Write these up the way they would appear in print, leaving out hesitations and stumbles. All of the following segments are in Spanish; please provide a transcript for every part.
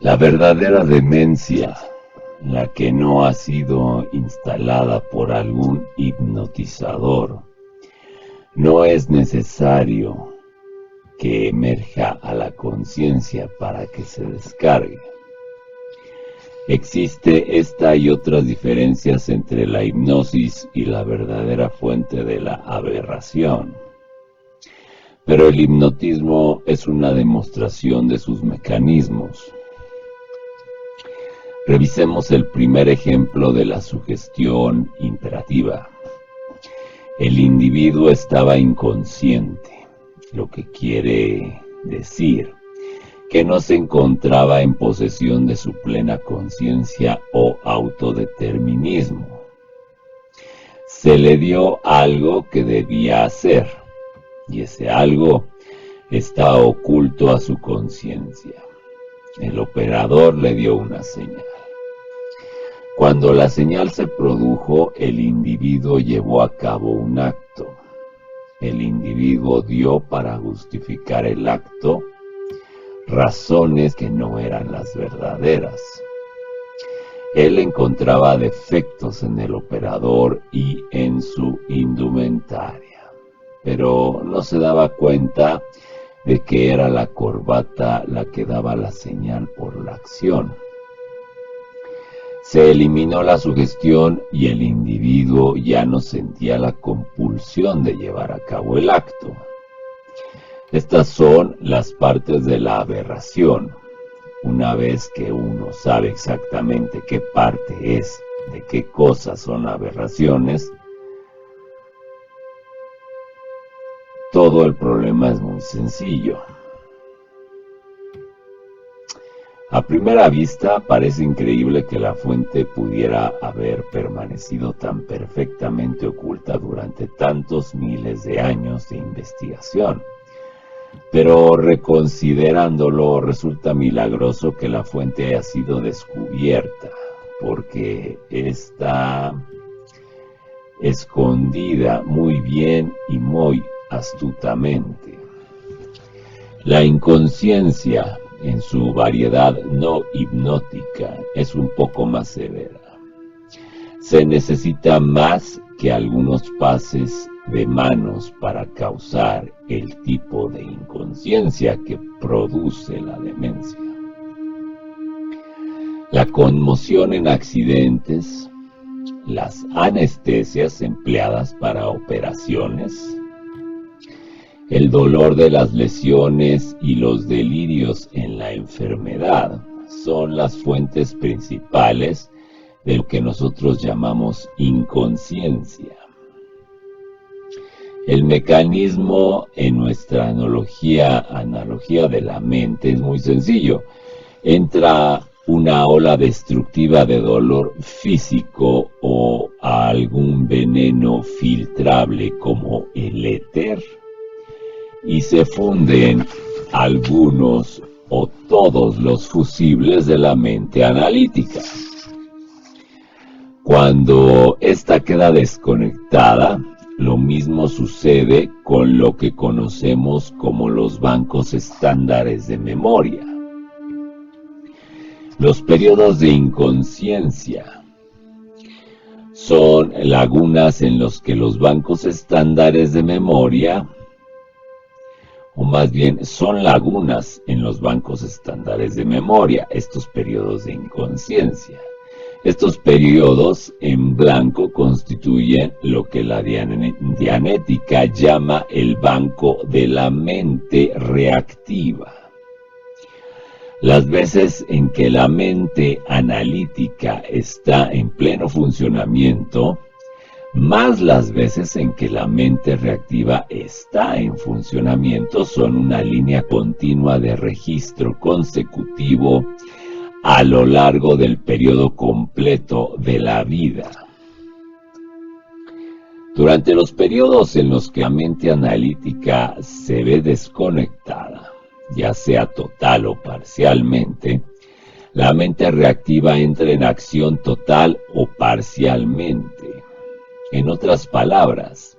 La verdadera demencia, la que no ha sido instalada por algún hipnotizador, no es necesario que emerja a la conciencia para que se descargue. Existe esta y otras diferencias entre la hipnosis y la verdadera fuente de la aberración. Pero el hipnotismo es una demostración de sus mecanismos. Revisemos el primer ejemplo de la sugestión imperativa. El individuo estaba inconsciente, lo que quiere decir que no se encontraba en posesión de su plena conciencia o autodeterminismo. Se le dio algo que debía hacer, y ese algo está oculto a su conciencia. El operador le dio una señal. Cuando la señal se produjo, el individuo llevó a cabo un acto. El individuo dio para justificar el acto razones que no eran las verdaderas. Él encontraba defectos en el operador y en su indumentaria, pero no se daba cuenta de que era la corbata la que daba la señal por la acción. Se eliminó la sugestión y el individuo ya no sentía la compulsión de llevar a cabo el acto. Estas son las partes de la aberración. Una vez que uno sabe exactamente qué parte es, de qué cosas son aberraciones, todo el problema es muy sencillo. A primera vista parece increíble que la fuente pudiera haber permanecido tan perfectamente oculta durante tantos miles de años de investigación. Pero reconsiderándolo, resulta milagroso que la fuente haya sido descubierta, porque está escondida muy bien y muy astutamente. La inconsciencia, en su variedad no hipnótica, es un poco más severa. Se necesita más que algunos pases de manos para causar el tipo de inconsciencia que produce la demencia. La conmoción en accidentes, las anestesias empleadas para operaciones, el dolor de las lesiones y los delirios en la enfermedad son las fuentes principales de lo que nosotros llamamos inconsciencia. El mecanismo en nuestra analogía de la mente es muy sencillo. Entra una ola destructiva de dolor físico o algún veneno filtrable como el éter y se funden algunos o todos los fusibles de la mente analítica. Cuando ésta queda desconectada, lo mismo sucede con lo que conocemos como los bancos estándares de memoria. Los periodos de inconsciencia son lagunas en los que los bancos estándares de memoria, o más bien son lagunas en los bancos estándares de memoria, estos periodos de inconsciencia. Estos periodos en blanco constituyen lo que la Dianética llama el banco de la mente reactiva. Las veces en que la mente analítica está en pleno funcionamiento, más las veces en que la mente reactiva está en funcionamiento, son una línea continua de registro consecutivo a lo largo del periodo completo de la vida. Durante los periodos en los que la mente analítica se ve desconectada, ya sea total o parcialmente, la mente reactiva entra en acción total o parcialmente. En otras palabras,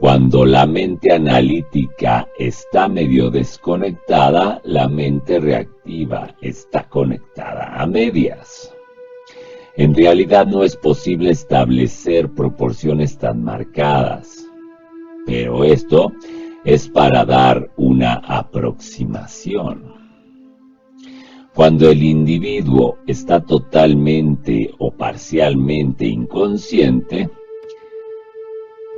Cuando la mente analítica está medio desconectada, la mente reactiva está conectada a medias. En realidad no es posible establecer proporciones tan marcadas, pero esto es para dar una aproximación. Cuando el individuo está totalmente o parcialmente inconsciente,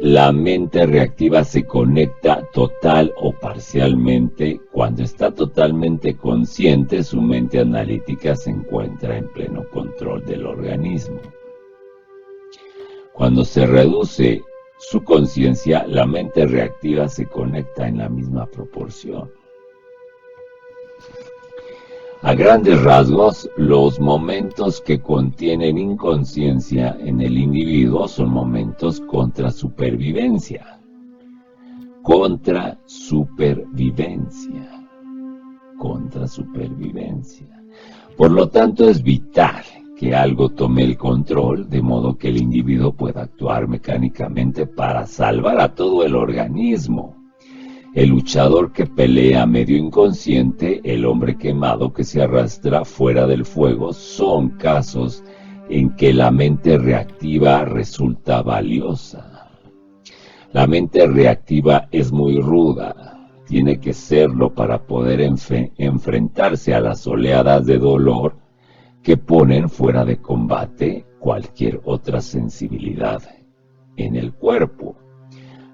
la mente reactiva se conecta total o parcialmente. Cuando está totalmente consciente, su mente analítica se encuentra en pleno control del organismo. Cuando se reduce su conciencia, la mente reactiva se conecta en la misma proporción. A grandes rasgos, los momentos que contienen inconsciencia en el individuo son momentos contra supervivencia. Contra supervivencia. Por lo tanto, es vital que algo tome el control, de modo que el individuo pueda actuar mecánicamente para salvar a todo el organismo. El luchador que pelea medio inconsciente, el hombre quemado que se arrastra fuera del fuego, son casos en que la mente reactiva resulta valiosa. La mente reactiva es muy ruda, tiene que serlo para poder enfrentarse a las oleadas de dolor que ponen fuera de combate cualquier otra sensibilidad en el cuerpo.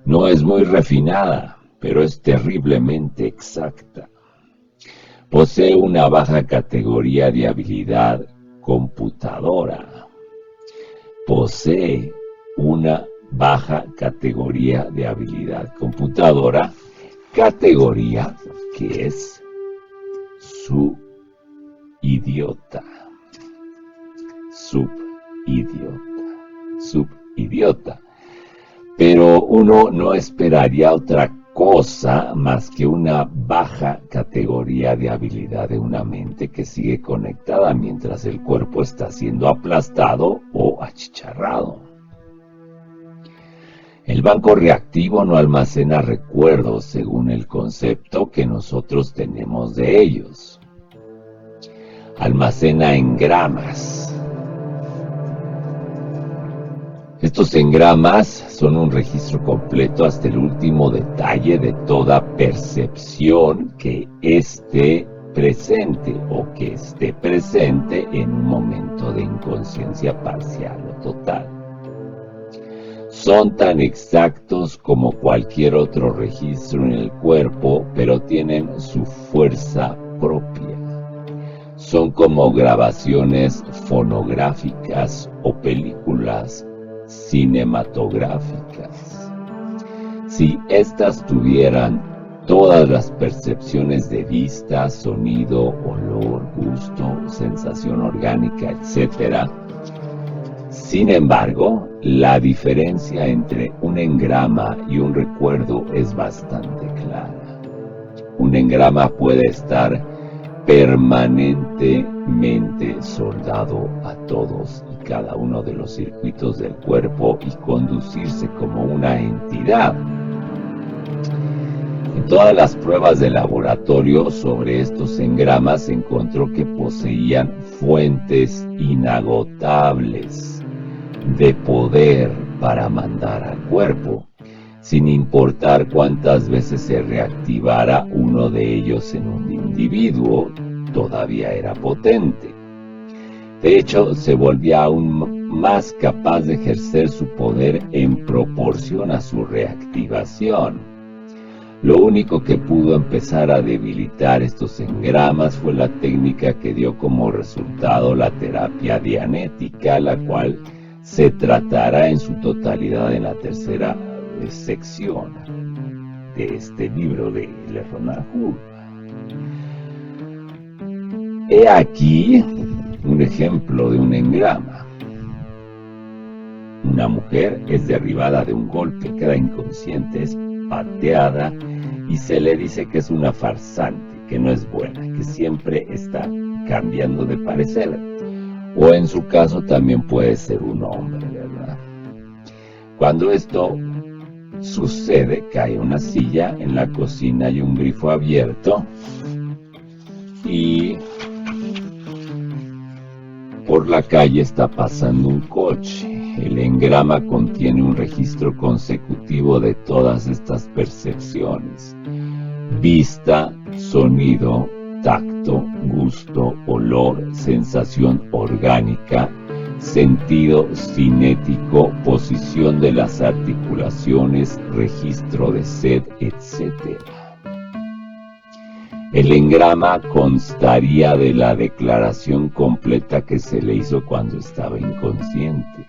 No es muy refinada, pero es terriblemente exacta. Posee una baja categoría de habilidad computadora. Categoría que es subidiota. Pero uno no esperaría otra cosa más que una baja categoría de habilidad de una mente que sigue conectada mientras el cuerpo está siendo aplastado o achicharrado. El banco reactivo no almacena recuerdos según el concepto que nosotros tenemos de ellos. Almacena engramas. Estos engramas son un registro completo hasta el último detalle de toda percepción que esté presente en un momento de inconsciencia parcial o total. Son tan exactos como cualquier otro registro en el cuerpo, pero tienen su fuerza propia. Son como grabaciones fonográficas o películas cinematográficas. Si éstas tuvieran todas las percepciones de vista, sonido, olor, gusto, sensación orgánica, etc. Sin embargo, la diferencia entre un engrama y un recuerdo es bastante clara. Un engrama puede estar permanentemente soldado a todos y cada uno de los circuitos del cuerpo y conducirse como una entidad. En todas las pruebas de laboratorio sobre estos engramas se encontró que poseían fuentes inagotables de poder para mandar al cuerpo, sin importar cuántas veces se reactivara uno de ellos en un individuo, todavía era potente. De hecho, se volvía aún más capaz de ejercer su poder en proporción a su reactivación. Lo único que pudo empezar a debilitar estos engramas fue la técnica que dio como resultado la terapia dianética, la cual se tratará en su totalidad en la tercera sección de este libro de Le Ronald Hurba. He aquí un ejemplo de un engrama. Una mujer es derribada de un golpe, queda inconsciente, es pateada y se le dice que es una farsante, que no es buena, que siempre está cambiando de parecer. O en su caso también puede ser un hombre, ¿verdad? Cuando esto sucede que hay una silla, en la cocina hay un grifo abierto y por la calle está pasando un coche. El engrama contiene un registro consecutivo de todas estas percepciones: vista, sonido, tacto, gusto, olor, sensación orgánica, sentido cinético, posición de las articulaciones, registro de sed, etc. El engrama constaría de la declaración completa que se le hizo cuando estaba inconsciente: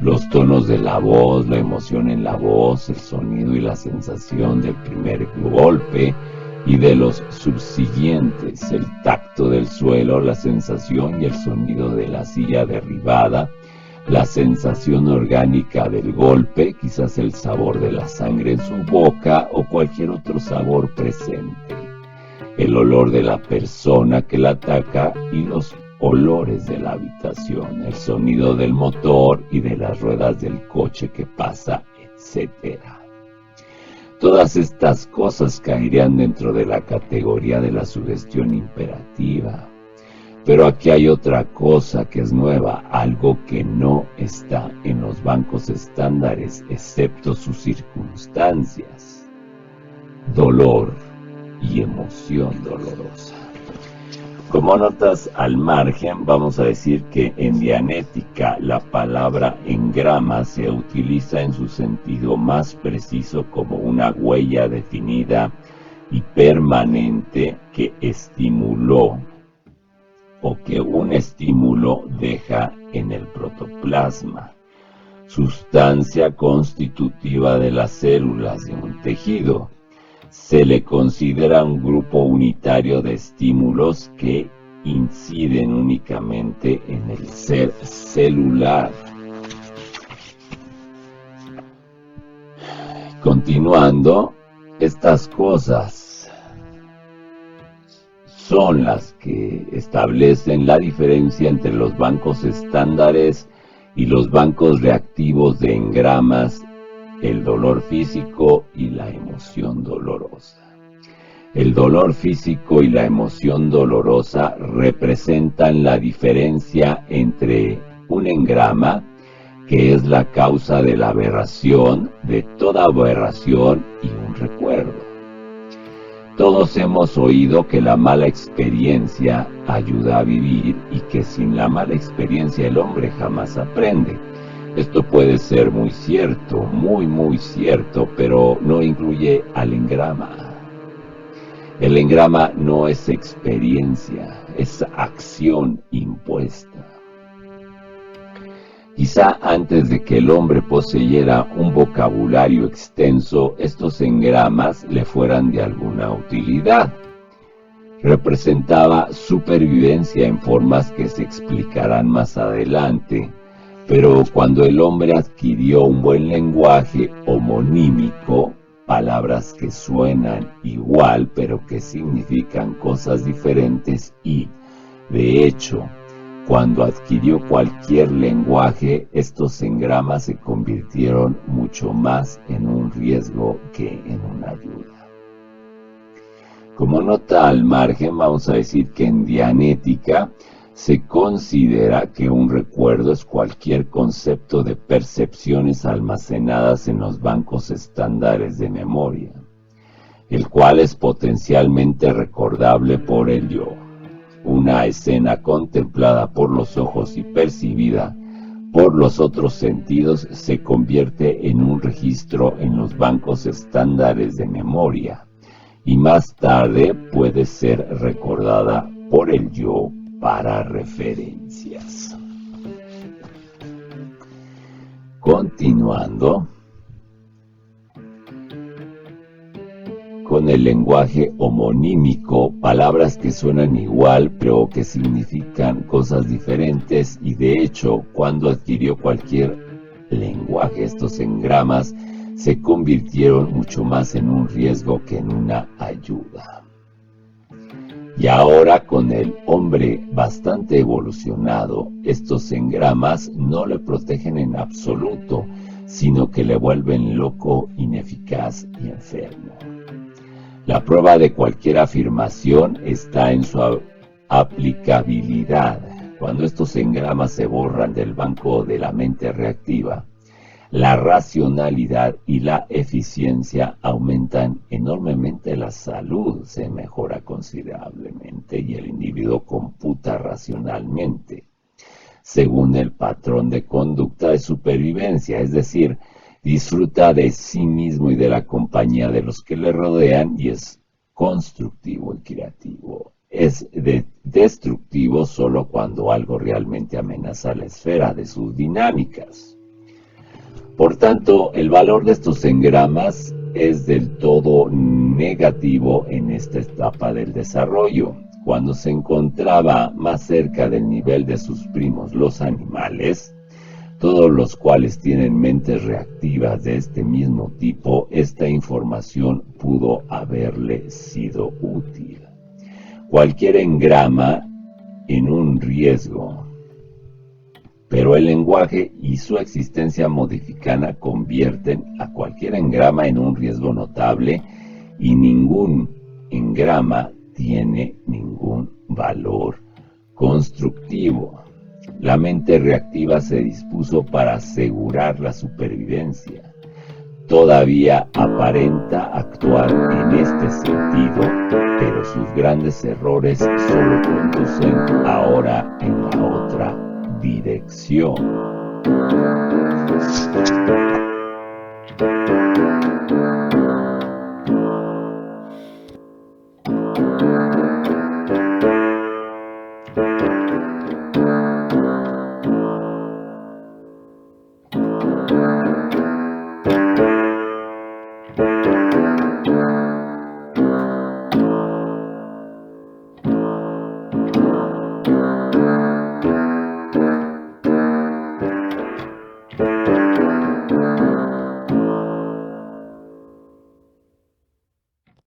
los tonos de la voz, la emoción en la voz, el sonido y la sensación del primer golpe y de los subsiguientes, el tacto del suelo, la sensación y el sonido de la silla derribada, la sensación orgánica del golpe, quizás el sabor de la sangre en su boca o cualquier otro sabor presente, el olor de la persona que la ataca y los olores de la habitación, el sonido del motor y de las ruedas del coche que pasa, etc. Todas estas cosas caerían dentro de la categoría de la sugestión imperativa. Pero aquí hay otra cosa que es nueva, algo que no está en los bancos estándares, excepto sus circunstancias: dolor y emoción dolorosa. Como notas al margen, vamos a decir que en Dianética la palabra engrama se utiliza en su sentido más preciso como una huella definida y permanente que estimuló o que un estímulo deja en el protoplasma, sustancia constitutiva de las células de un tejido. Se le considera un grupo unitario de estímulos que inciden únicamente en el ser celular. Continuando, estas cosas son las que establecen la diferencia entre los bancos estándares y los bancos reactivos de engramas: el dolor físico y la emoción dolorosa. El dolor físico y la emoción dolorosa representan la diferencia entre un engrama, que es la causa de la aberración, de toda aberración, y un recuerdo. Todos hemos oído que la mala experiencia ayuda a vivir y que sin la mala experiencia el hombre jamás aprende. Esto puede ser muy cierto, muy cierto, pero no incluye al engrama. El engrama no es experiencia, es acción impuesta. Quizá antes de que el hombre poseyera un vocabulario extenso, estos engramas le fueran de alguna utilidad. Representaba supervivencia en formas que se explicarán más adelante. Pero cuando el hombre adquirió un buen lenguaje homonímico, palabras que suenan igual pero que significan cosas diferentes, y, de hecho, cuando adquirió cualquier lenguaje, estos engramas se convirtieron mucho más en un riesgo que en una ayuda. Como nota al margen, vamos a decir que en Dianética se considera que un recuerdo es cualquier concepto de percepciones almacenadas en los bancos estándares de memoria, el cual es potencialmente recordable por el yo. Una escena contemplada por los ojos y percibida por los otros sentidos se convierte en un registro en los bancos estándares de memoria y más tarde puede ser recordada por el yo para referencias. Continuando con el lenguaje homonímico, palabras que suenan igual pero que significan cosas diferentes, y de hecho cuando adquirió cualquier lenguaje, estos engramas se convirtieron mucho más en un riesgo que en una ayuda. Y ahora, con el hombre bastante evolucionado, estos engramas no le protegen en absoluto, sino que le vuelven loco, ineficaz y enfermo. La prueba de cualquier afirmación está en su aplicabilidad. Cuando estos engramas se borran del banco de la mente reactiva, la racionalidad y la eficiencia aumentan enormemente, la salud se mejora considerablemente y el individuo computa racionalmente según el patrón de conducta de supervivencia, es decir, disfruta de sí mismo y de la compañía de los que le rodean y es constructivo y creativo. Es destructivo solo cuando algo realmente amenaza la esfera de sus dinámicas. Por tanto, el valor de estos engramas es del todo negativo en esta etapa del desarrollo. Cuando se encontraba más cerca del nivel de sus primos, los animales, todos los cuales tienen mentes reactivas de este mismo tipo, esta información pudo haberle sido útil. Cualquier engrama en un riesgo, pero el lenguaje y su existencia modificana convierten a cualquier engrama en un riesgo notable y ningún engrama tiene ningún valor constructivo. La mente reactiva se dispuso para asegurar la supervivencia. Todavía aparenta actuar en este sentido, pero sus grandes errores solo conducen ahora en la otra dirección.